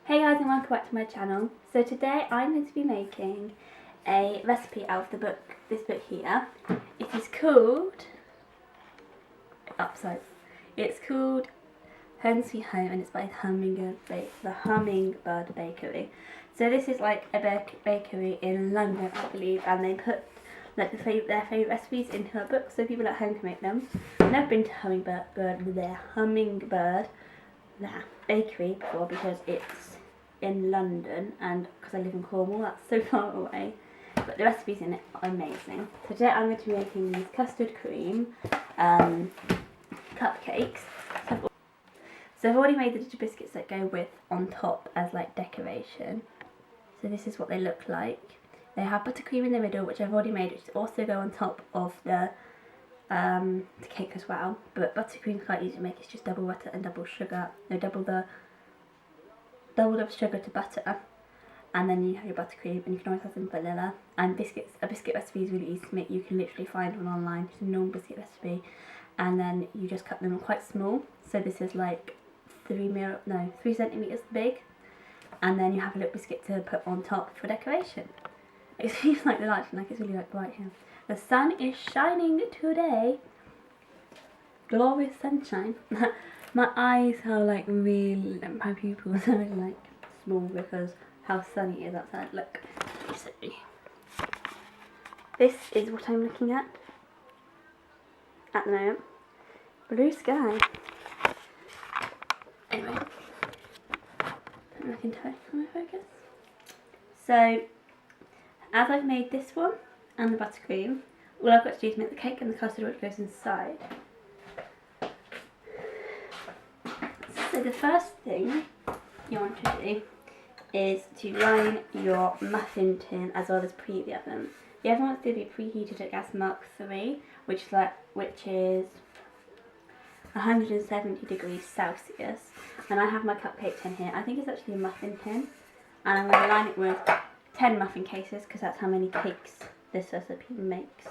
Hey guys, and welcome back to my channel. So today I'm going to be making a recipe out of this book here. It is called It's called Home Sweet Home, and it's by the Hummingbird Bakery. So this is like a bakery in London, I believe, and they put like their favourite recipes into a book so people at home can make them. I've never been to Hummingbird Bakery before because it's in London, and because I live in Cornwall, that's so far away. But the recipes in it are amazing. So today I'm going to be making these custard cream cupcakes. So I've already made the little biscuits that go with on top as like decoration. So this is what they look like. They have buttercream in the middle, which I've already made, which also go on top of the cake as well. But buttercream is quite easy to make. It's just double butter and double sugar. No, doubled up sugar to butter, and then you have your buttercream, and you can always have some vanilla. And biscuits. A biscuit recipe is really easy to make. You can literally find one online. It's a normal biscuit recipe, and then you just cut them quite small. So this is like 3 centimeters big, and then you have a little biscuit to put on top for decoration. It seems like the light, like it's really like bright here. The sun is shining today. Glorious sunshine. My eyes are like really, my pupils are like small because how sunny it is outside. Look, this is what I'm looking at the moment. Blue sky. Anyway, put my Macintosh on my focus. So, as I've made this one and the buttercream, all I've got to do is make the cake and the custard which goes inside. So the first thing you want to do is to line your muffin tin as well as preheat the oven. The oven wants to be preheated at gas mark 3, which is 170 degrees Celsius. And I have my cupcake tin here. I think it's actually a muffin tin, and I'm going to line it with 10 muffin cases because that's how many cakes this recipe makes.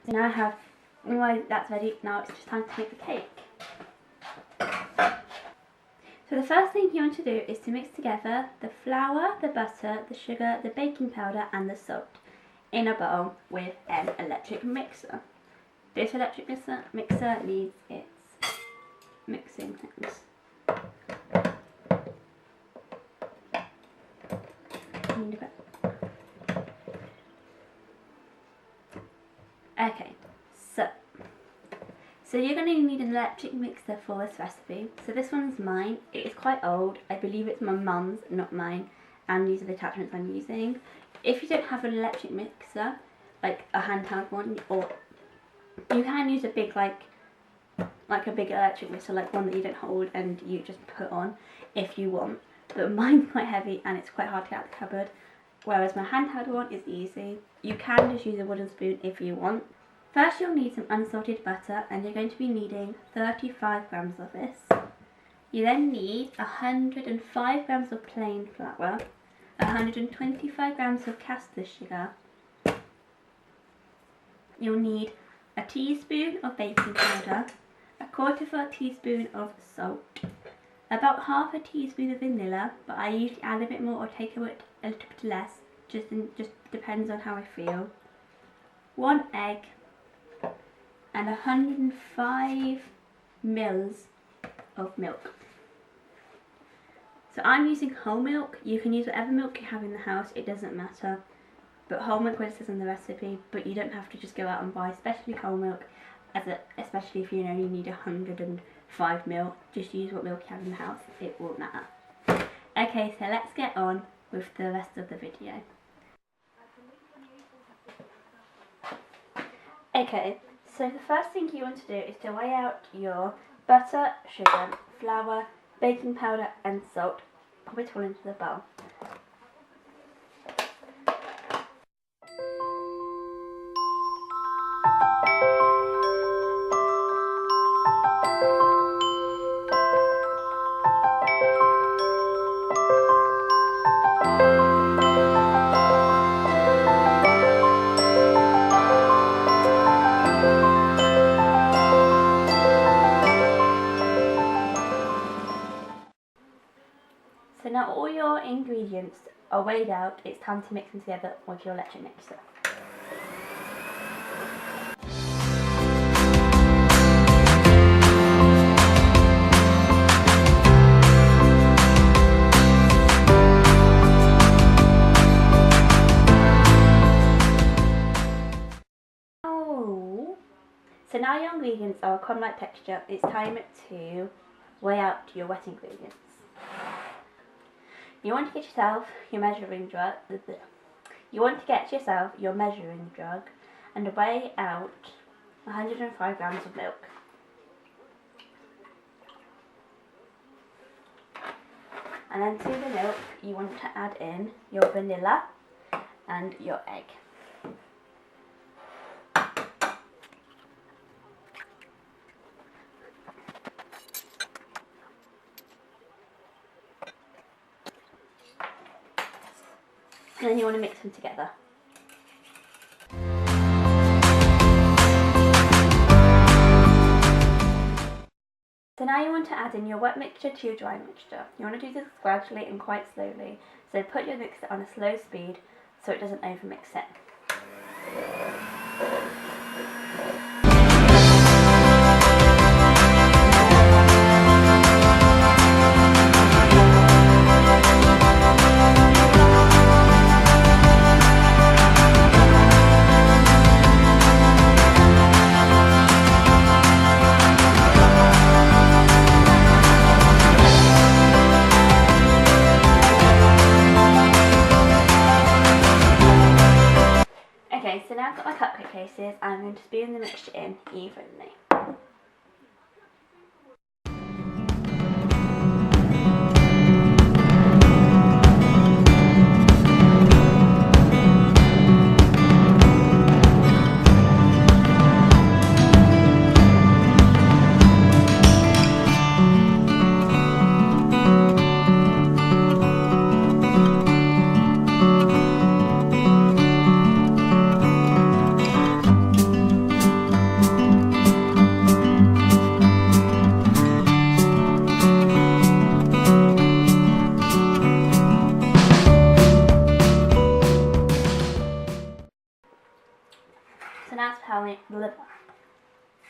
So now I have, that's ready. Now it's just time to make the cake. So the first thing you want to do is to mix together the flour, the butter, the sugar, the baking powder and the salt in a bowl with an electric mixer. This electric mixer needs its mixing things. Okay, so you're going to need an electric mixer for this recipe. So this one's mine. It is quite old. I believe it's my mum's, not mine. And these are the attachments I'm using. If you don't have an electric mixer, like a handheld one, or you can use a big like a big electric mixer, like one that you don't hold and you just put on if you want. But mine's quite heavy and it's quite hard to get out of the cupboard. Whereas my handheld one is easy. You can just use a wooden spoon if you want. First you'll need some unsalted butter, and you're going to be needing 35 grams of this. You then need 105 grams of plain flour, 125 grams of caster sugar. You'll need a teaspoon of baking powder, a quarter of a teaspoon of salt, about half a teaspoon of vanilla, but I usually add a bit more or take a little bit less, just depends on how I feel. 1 egg and 105 mils of milk. So I'm using whole milk. You can use whatever milk you have in the house, it doesn't matter. But whole milk says in the recipe, but you don't have to just go out and buy especially whole milk, especially if you only need 105 ml. Just use what milk you have in the house, it won't matter. Okay, so let's get on with the rest of the video. Okay, so the first thing you want to do is to weigh out your butter, sugar, flour, baking powder and salt. Pop it all into the bowl. all your ingredients are weighed out, it's time to mix them together with your electric mixer. So now your ingredients are a cotton-like texture, it's time to weigh out your wet ingredients. You want to get yourself your measuring jug. And weigh out 105 grams of milk. And then to the milk, you want to add in your vanilla and your egg. And then you want to mix them together. So now you want to add in your wet mixture to your dry mixture. You want to do this gradually and quite slowly. So put your mixer on a slow speed so it doesn't overmix it. Okay, so now I've got my cupcake cases, I'm going to spoon the mixture in evenly.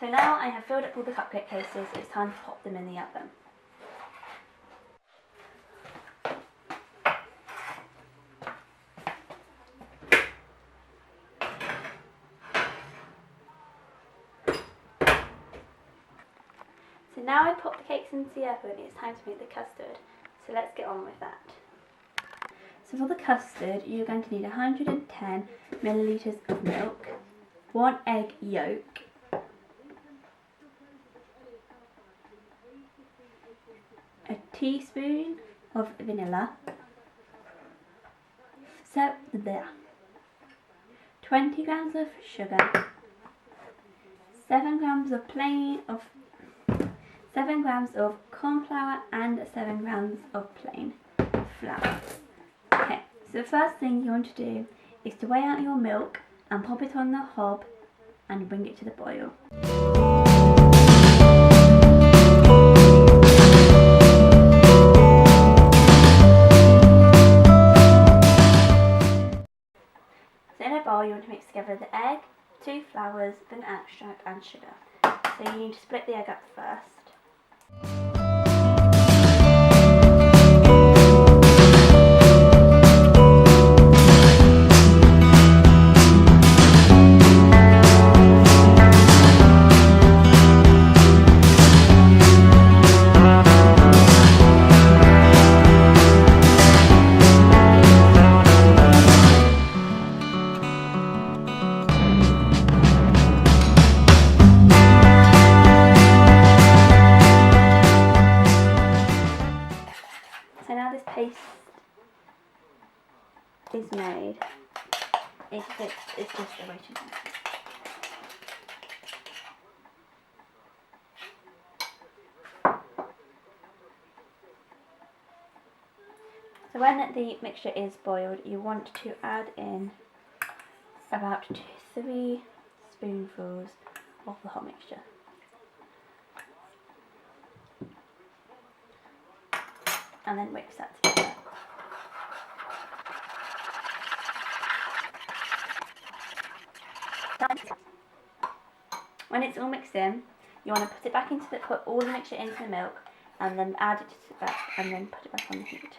So now I have filled up all the cupcake cases, it's time to pop them in the oven. So now I pop the cakes into the oven, it's time to make the custard. So let's get on with that. So for the custard, you're going to need 110 millilitres of milk, 1 egg yolk, a teaspoon of vanilla, 20 grams of sugar, 7 grams of corn flour and 7 grams of plain flour. Okay, so the first thing you want to do is to weigh out your milk and pop it on the hob and bring it to the boil. So in a bowl you want to mix together the egg, 2 flours, vanilla extract and sugar. So you need to split the egg up first. So now this paste is made, it's just a way to do it. So when the mixture is boiled, you want to add in about 3 spoonfuls of the hot mixture. And then mix that together. When it's all mixed in, you want to put it back into put all the mixture into the milk, and then add it back, and then put it back on the heat.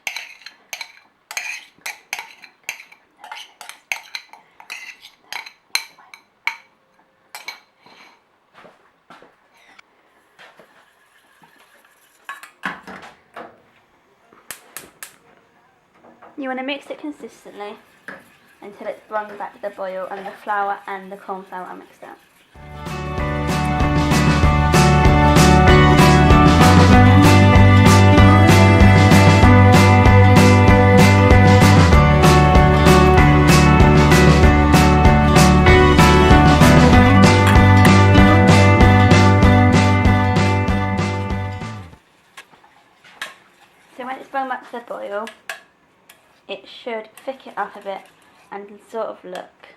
You want to mix it consistently until it's brought back to the boil and the flour and the corn flour are mixed up. So when it's brought back to the boil, it should thicken up a bit and sort of look,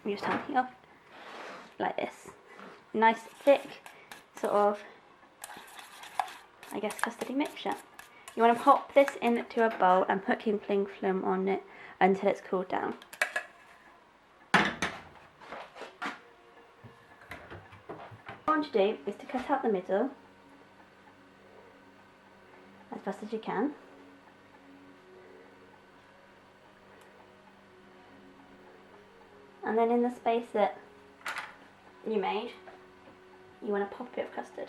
I'm just taking off, like this. Nice thick, sort of, I guess, custardy mixture. You want to pop this into a bowl and put cling film on it until it's cooled down. What you want to do is to cut out the middle as fast as you can. And then in the space that you made, you want to pop a bit of custard.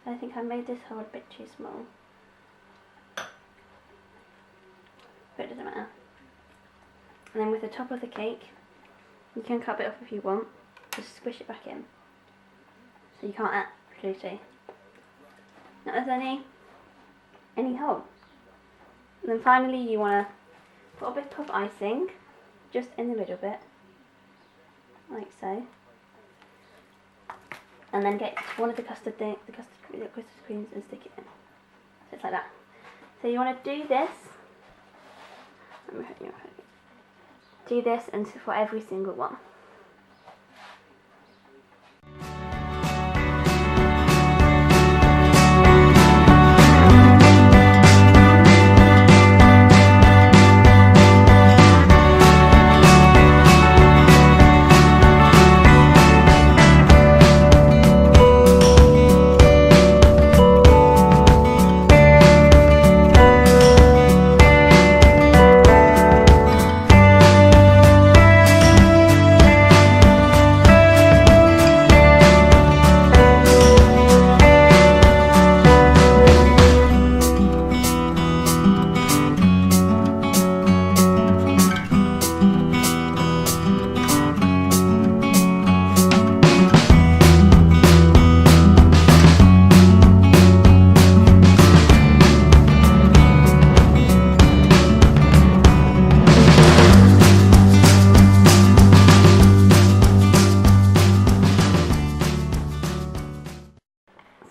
So I think I made this hole a bit too small, but it doesn't matter. And then with the top of the cake, you can cut it off if you want, just squish it back in, so you can't actually see. Not there's any hole. And then finally you want to put a bit of icing just in the middle bit, like so. And then get one of the custard creams and stick it in. So it's like that. So you want to do this. Do this and for every single one.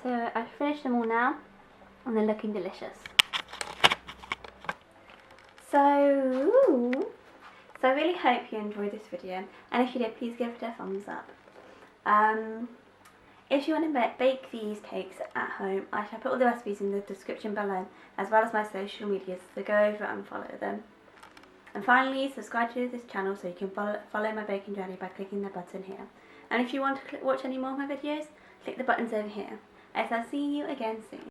So I've finished them all now and they're looking delicious. So I really hope you enjoyed this video, and if you did, please give it a thumbs up. If you want to bake these cakes at home, I shall put all the recipes in the description below, as well as my social medias, so go over and follow them. And finally, subscribe to this channel so you can follow my baking journey by clicking the button here. And if you want to watch any more of my videos, click the buttons over here. As I'll see you again soon.